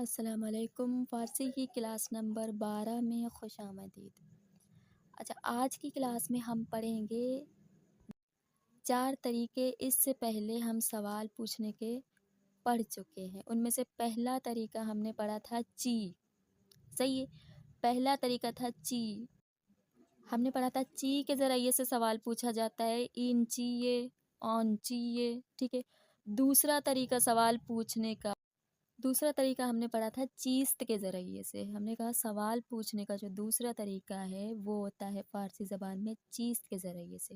السلام علیکم، فارسی کی کلاس نمبر 12 میں خوش آمدید۔ اچھا، آج کی کلاس میں ہم پڑھیں گے 4 طریقے۔ اس سے پہلے ہم سوال پوچھنے کے پڑھ چکے ہیں۔ ان میں سے پہلا طریقہ ہم نے پڑھا تھا چی، صحیح ہے؟ پہلا طریقہ تھا چی۔ ہم نے پڑھا تھا چی کے ذریعے سے سوال پوچھا جاتا ہے، این چیئے، آن چیئے، ٹھیک ہے۔ دوسرا طریقہ ہم نے پڑھا تھا چیست کے ذریعے سے۔ ہم نے کہا سوال پوچھنے کا جو دوسرا طریقہ ہے وہ ہوتا ہے فارسی زبان میں چیست کے ذریعے سے۔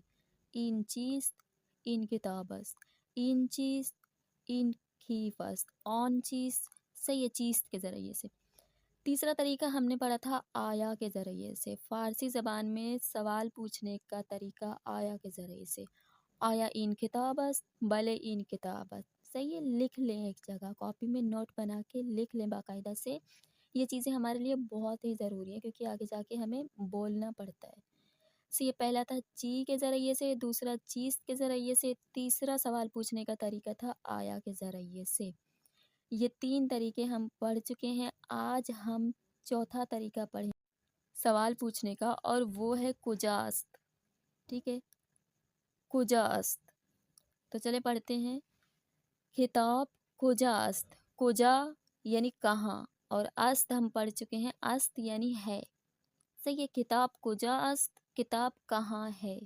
این چیست، این کتاب است، این چیست، این کھیف است، آن چیست، صحیح چیست کے ذریعے سے۔ تیسرا طریقہ ہم نے پڑھا تھا آیا کے ذریعے سے۔ فارسی زبان میں سوال پوچھنے کا طریقہ آیا کے ذریعے سے۔ آیا این کتاب است، بلے این کتاب است، صحیح ہے؟ لکھ لیں، ایک جگہ کاپی میں نوٹ بنا کے لکھ لیں باقاعدہ سے۔ یہ چیزیں ہمارے لیے بہت ہی ضروری ہیں کیونکہ آگے جا کے ہمیں بولنا پڑتا ہے۔ یہ پہلا تھا چی کے ذریعے سے، دوسرا چیز کے ذریعے سے، تیسرا سوال پوچھنے کا طریقہ تھا آیا کے ذریعے سے۔ یہ 3 طریقے ہم پڑھ چکے ہیں۔ آج ہم چوتھا طریقہ پڑھیں سوال پوچھنے کا، اور وہ ہے کجاست، ٹھیک ہے؟ کجاست، تو چلے پڑھتے ہیں۔ کتاب کجاست، کجا یعنی کہاں، اور است ہم پڑھ چکے ہیں، است یعنی ہے، صحیح ہے؟ کتاب کجاست، کتاب کہاں ہے۔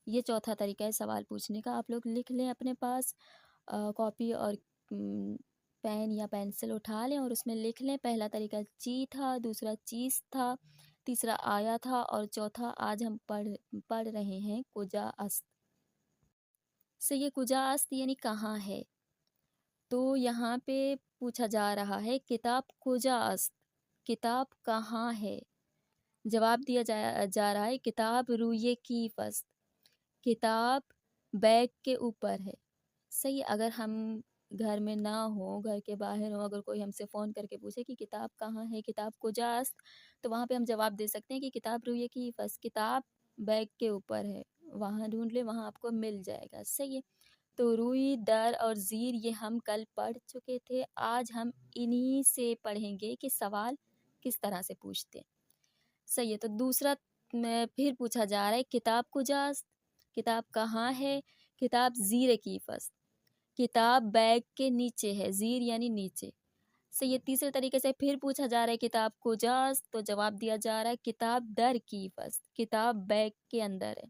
یہ چوتھا طریقہ ہے سوال پوچھنے کا۔ آپ لوگ لکھ لیں اپنے پاس، کاپی اور پین یا پینسل اٹھا لیں اور اس میں لکھ لیں۔ پہلا طریقہ چی تھا، دوسرا چیز تھا، تیسرا آیا تھا، اور چوتھا آج ہم پڑھ رہے ہیں کجاست۔ یہ کجاست یعنی کہاں ہے۔ تو یہاں پہ پوچھا جا رہا ہے کتاب کجاست، کتاب کہاں ہے۔ جواب دیا جا رہا ہے کتاب روی کیف است، کتاب بیگ کے اوپر ہے، صحیح۔ اگر ہم گھر میں نہ ہوں، گھر کے باہر ہوں، اگر کوئی ہم سے فون کر کے پوچھے کہ کتاب کہاں ہے، کتاب کجاست، تو وہاں پہ ہم جواب دے سکتے ہیں کہ کتاب روی کیف است، کتاب بیگ کے اوپر ہے، وہاں ڈھونڈ لیں، وہاں آپ کو مل جائے گا، صحیح ہے۔ تو روئی، در اور زیر یہ ہم کل پڑھ چکے تھے۔ آج ہم انہی سے پڑھیں گے کہ سوال کس طرح سے پوچھتے ہیں، صحیح ہے۔ تو دوسرا پھر پوچھا جا رہا ہے کتاب کجاست، کتاب کہاں ہے، کتاب زیر کیف است، کتاب بیگ کے نیچے ہے، زیر یعنی نیچے، صحیح ہے۔ تیسرے طریقے سے پھر پوچھا جا رہا ہے کتاب کجاست، تو جواب دیا جا رہا ہے کتاب در کیف است، کتاب بیگ کے اندر ہے،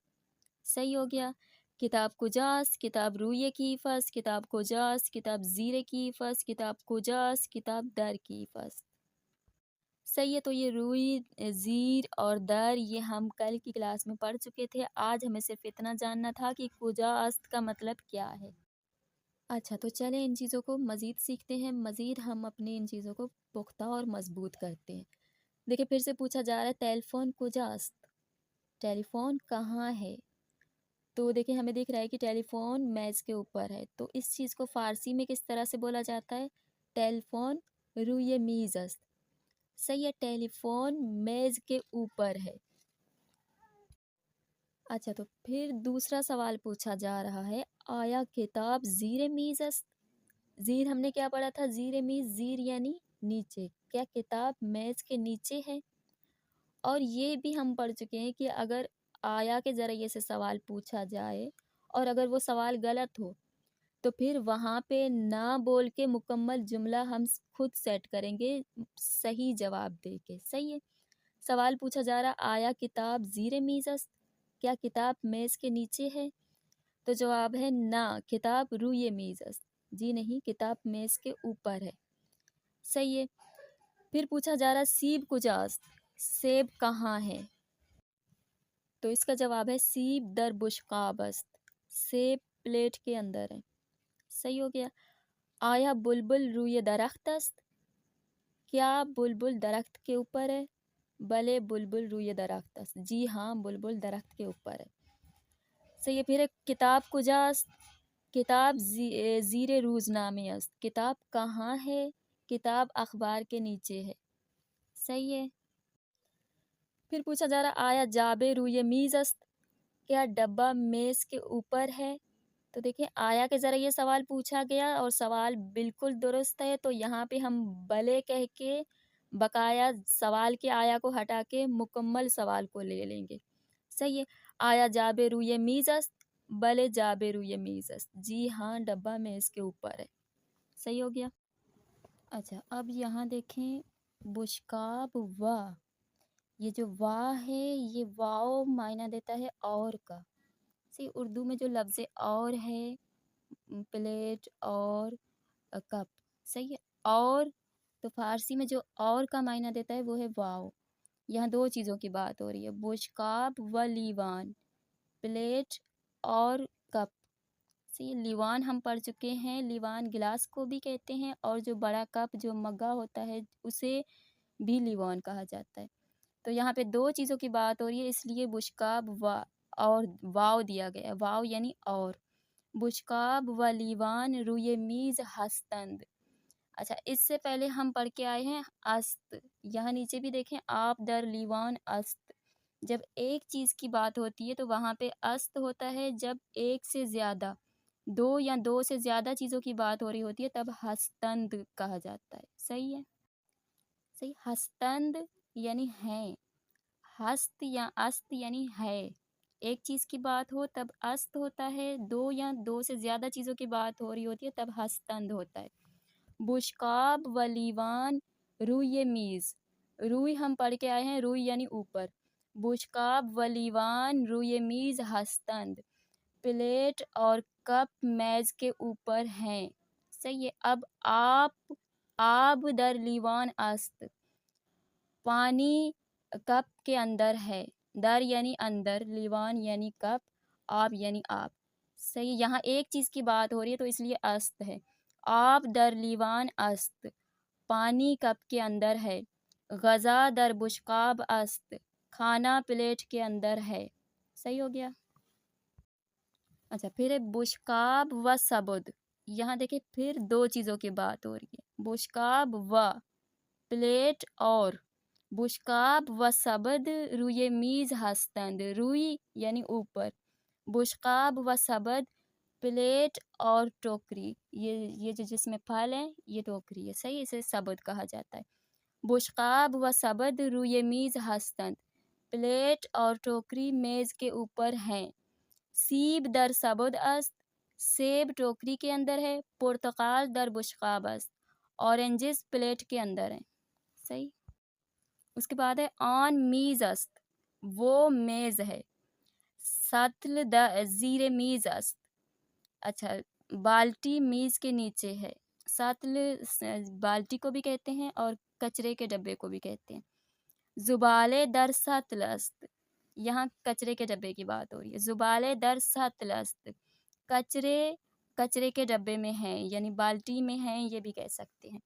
صحیح ہو گیا۔ کتاب کجاست، کتاب روی کیف است، کتاب کجاست، کتاب زیر کیف است، کتاب کجاست، کتاب در کیف است، صحیح ہے۔ تو یہ روئی، زیر اور در یہ ہم کل کی کلاس میں پڑھ چکے تھے۔ آج ہمیں صرف اتنا جاننا تھا کہ کجاست کا مطلب کیا ہے۔ اچھا، تو چلیں ان چیزوں کو مزید سیکھتے ہیں، مزید ہم اپنے ان چیزوں کو پختہ اور مضبوط کرتے ہیں۔ دیکھیں، پھر سے پوچھا جا رہا ہے ٹیلیفون کجاست، ٹیلی فون کہاں ہے۔ تو دیکھیں ہمیں دیکھ رہا ہے کہ ٹیلی فون میز کے اوپر ہے، تو اس چیز کو فارسی میں کس طرح سے بولا جاتا ہے؟ ٹیلی فون روی میز است، صحیح ہے، ٹیلی فون میز کے اوپر ہے۔ اچھا، تو پھر دوسرا سوال پوچھا جا رہا ہے آیا کتاب زیر میز است، زیر ہم نے کیا پڑھا تھا؟ زیر میز، زیر یعنی نیچے، کیا کتاب میز کے نیچے ہے؟ اور یہ بھی ہم پڑھ چکے ہیں کہ اگر آیا کے ذریعے سے سوال پوچھا جائے اور اگر وہ سوال غلط ہو تو پھر وہاں پہ نہ بول کے مکمل جملہ ہم خود سیٹ کریں گے صحیح جواب دے کے، صحیح ہے۔ سوال پوچھا جا رہا آیا کتاب زیر میز است، کیا کتاب میز کے نیچے ہے؟ تو جواب ہے نہ، کتاب روی میز است، جی نہیں، کتاب میز کے اوپر ہے، صحیح ہے۔ پھر پوچھا جا رہا سیب کجاست، سیب کہاں ہے؟ تو اس کا جواب ہے سیب در بشقاب است، سیب پلیٹ کے اندر ہے، صحیح ہو گیا۔ آیا بلبل روی درخت است، کیا بلبل درخت کے اوپر ہے؟ بلے بلبل روی درخت است، جی ہاں، بلبل درخت کے اوپر ہے، صحیح ہے۔ پھر ایک کتاب کجاست، کتاب زیر روزنامے است، کتاب کہاں ہے؟ کتاب اخبار کے نیچے ہے، صحیح ہے۔ پھر پوچھا جا رہا آیا جابے روی میز است، کیا ڈبہ میز کے اوپر ہے؟ تو دیکھیں آیا کے ذریعے سوال پوچھا گیا اور سوال بالکل درست ہے، تو یہاں پہ ہم بلے کہہ کے بقایا سوال کے آیا کو ہٹا کے مکمل سوال کو لے لیں گے. صحیح ہے. آیا جابے روئے میز است، بلے جابے روئے میز است. جی ہاں، ڈبہ میز کے اوپر ہے. صحیح ہو گیا. اچھا، اب یہاں دیکھیں بشکاب وا، یہ جو وا ہے یہ واؤ معنی دیتا ہے اور کا. صحیح. اردو میں جو لفظ اور ہے، پلیٹ اور کپ. صحیح ہے. اور تو فارسی میں جو اور کا معنی دیتا ہے وہ ہے واؤ. یہاں دو چیزوں کی بات ہو رہی ہے، بشکاب و لیوان، پلیٹ اور کپ. صحیح. لیوان ہم پڑھ چکے ہیں، لیوان گلاس کو بھی کہتے ہیں، اور جو بڑا کپ جو مگا ہوتا ہے اسے بھی لیوان کہا جاتا ہے. تو یہاں پہ دو چیزوں کی بات ہو رہی ہے، اس لیے بشکاب و اور واؤ دیا گیا ہے. واؤ یعنی اور. بشکاب و لیوان روئے میز ہستند. اچھا، اس سے پہلے ہم پڑھ کے آئے ہیں است. یہاں نیچے بھی دیکھیں آپ در لیوان است. جب ایک چیز کی بات ہوتی ہے تو وہاں پہ است ہوتا ہے. جب ایک سے زیادہ، دو یا دو سے زیادہ چیزوں کی بات ہو رہی ہوتی ہے تب ہستند کہا جاتا ہے. صحیح ہے. صحیح. ہستند یعنی ہیں، ہست یا است یعنی ہے. ایک چیز کی بات ہو تب است ہوتا ہے، دو یا دو سے زیادہ چیزوں کی بات ہو رہی ہوتی ہے تب ہستند ہوتا ہے. بشکاب و لیوان روئے میز. روئی ہم پڑھ کے آئے ہیں، روئی یعنی اوپر. بشکاب و لیوان روئے میز ہستند. پلیٹ اور کپ میز کے اوپر ہیں. صحیح ہے. اب آب در لیوان است. پانی کپ کے اندر ہے. در یعنی اندر، لیوان یعنی کپ، آب یعنی آپ. صحیح. یہاں ایک چیز کی بات ہو رہی ہے تو اس لیے است ہے. آب در لیوان است، پانی کپ کے اندر ہے. غذا در بشقاب است، کھانا پلیٹ کے اندر ہے. صحیح ہو گیا. اچھا، پھر ہے بشقاب و سبد. یہاں دیکھیں پھر دو چیزوں کی بات ہو رہی ہے. بشقاب و پلیٹ اور. بشقاب و سبد روئے میز ہستند. روئی یعنی اوپر. بشقاب و سبد پلیٹ اور ٹوکری. یہ جو جس میں پھل ہے یہ ٹوکری ہے. صحیح. اسے سبد کہا جاتا ہے. بشقاب و سبد روئے میز ہستند. پلیٹ اور ٹوکری میز کے اوپر ہیں. سیب در سبد است. سیب ٹوکری کے اندر ہے. پرتقال در بشقاب است. اورنجز پلیٹ کے اندر ہیں. صحیح. اس کے بعد ہے آن میز است. وہ میز ہے. سطل زیر میز است. اچھا، بالٹی میز کے نیچے ہے. سطل بالٹی کو بھی کہتے ہیں اور کچرے کے ڈبے کو بھی کہتے ہیں. زبالے در سطل است. یہاں کچرے کے ڈبے کی بات ہو رہی ہے. زبالے در سطل است. کچرے کے ڈبے میں ہیں، یعنی بالٹی میں ہیں، یہ بھی کہہ سکتے ہیں.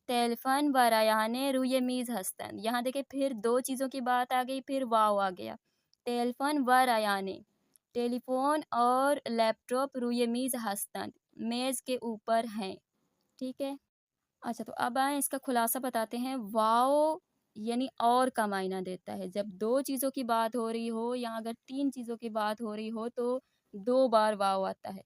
تیلفن و ریانے روئے میز ہستند. یہاں دیکھیں پھر دو چیزوں کی بات آ گئی، پھر واو آ گیا. تیلفن و ریانے، ٹیلی فون اور لیپ ٹاپ روئے میز ہستند، میز کے اوپر ہیں. ٹھیک ہے. اچھا، تو اب آئیں اس کا خلاصہ بتاتے ہیں. واو یعنی اور کا معنی دیتا ہے. جب دو چیزوں کی بات ہو رہی ہو یا اگر تین چیزوں کی بات ہو رہی ہو تو دو بار واو آتا ہے.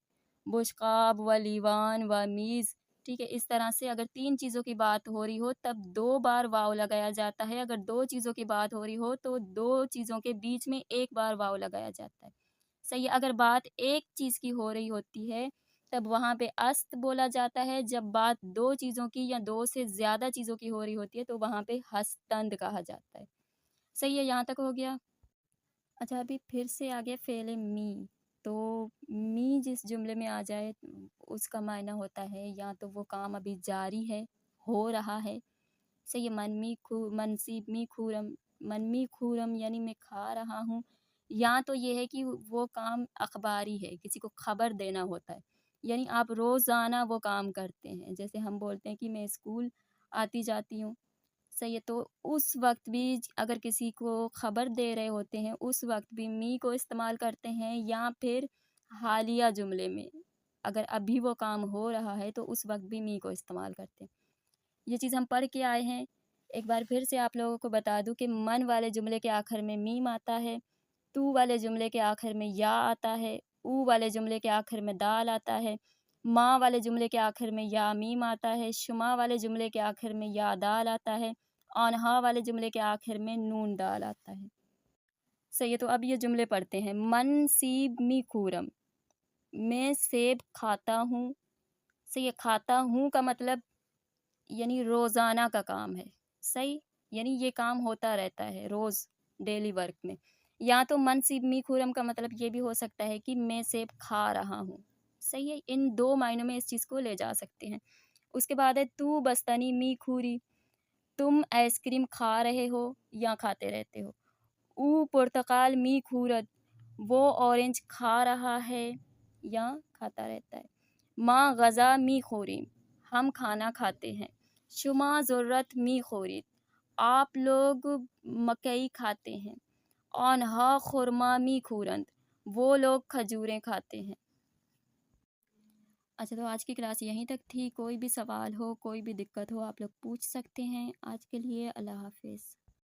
بشقاب و لیوان و میز. ٹھیک ہے. اس طرح سے اگر تین چیزوں کی بات ہو رہی ہو تب دو بار واو لگایا جاتا ہے. اگر دو چیزوں کی بات ہو رہی ہو تو دو چیزوں کے بیچ میں ایک بار واو لگایا جاتا ہے. صحیح. اگر بات ایک چیز کی ہو رہی ہوتی ہے تب وہاں پہ است بولا جاتا ہے. جب بات دو چیزوں کی یا دو سے زیادہ چیزوں کی ہو رہی ہوتی ہے تو وہاں پہ ہستند کہا جاتا ہے. صحیح ہے. یہاں تک ہو گیا. اچھا، ابھی پھر سے آ گیا فعل می. تو می جس جملے میں آ جائے اس کا معنی ہوتا ہے یا تو وہ کام ابھی جاری ہے، ہو رہا ہے. صحیح. منصیب می خورم، من می خورم یعنی میں کھا رہا ہوں. یا تو یہ ہے کہ وہ کام اخباری ہے، کسی کو خبر دینا ہوتا ہے، یعنی آپ روزانہ وہ کام کرتے ہیں. جیسے ہم بولتے ہیں کہ میں اسکول آتی جاتی ہوں. صحیح ہے. تو اس وقت بھی اگر کسی کو خبر دے رہے ہوتے ہیں اس وقت بھی می کو استعمال کرتے ہیں، یا پھر حالیہ جملے میں اگر ابھی وہ کام ہو رہا ہے تو اس وقت بھی می کو استعمال کرتے ہیں. یہ چیز ہم پڑھ کے آئے ہیں. ایک بار پھر سے آپ لوگوں کو بتا دوں کہ من والے جملے کے آخر میں میم آتا ہے، تو والے جملے کے آخر میں یا آتا ہے، او والے جملے کے آخر میں دال آتا ہے، ماں والے جملے کے آخر میں یا میم آتا ہے، شما والے جملے کے آخر میں یا دال آتا ہے، آنہا والے جملے کے آخر میں نون دال آتا ہے۔ صحیح ہے، تو اب یہ جملے پڑھتے ہیں۔ من سیب می کورم، میں سیب کھاتا ہوں۔ صحیح ہے، کھاتا ہوں کا مطلب یعنی روزانہ کا کام ہے، صحیح، یعنی یہ کام ہوتا رہتا ہے روز ڈیلی ورک میں۔ یا تو من سیب می کورم کا مطلب یہ بھی ہو سکتا ہے کہ میں سیب کھا رہا ہوں، صحیح ہے، ان دو معنوں میں اس چیز کو لے جا سکتے ہیں۔ اس کے بعد ہے تو بستنی می کھوری، تم آئس کریم کھا رہے ہو یا کھاتے رہتے ہو۔ او پرتقال می کھورت، وہ اورنج کھا رہا ہے یا کھاتا رہتا ہے۔ ماں غذا می خوریم، ہم کھانا کھاتے ہیں۔ شما ضرورت می خورید، آپ لوگ مکئی کھاتے ہیں۔ آنہا خورما می کھورند، وہ لوگ کھجوریں کھاتے ہیں۔ اچھا، تو آج کی کلاس یہیں تک تھی۔ کوئی بھی سوال ہو، کوئی بھی دقت ہو، آپ لوگ پوچھ سکتے ہیں۔ آج کے لیے اللہ حافظ۔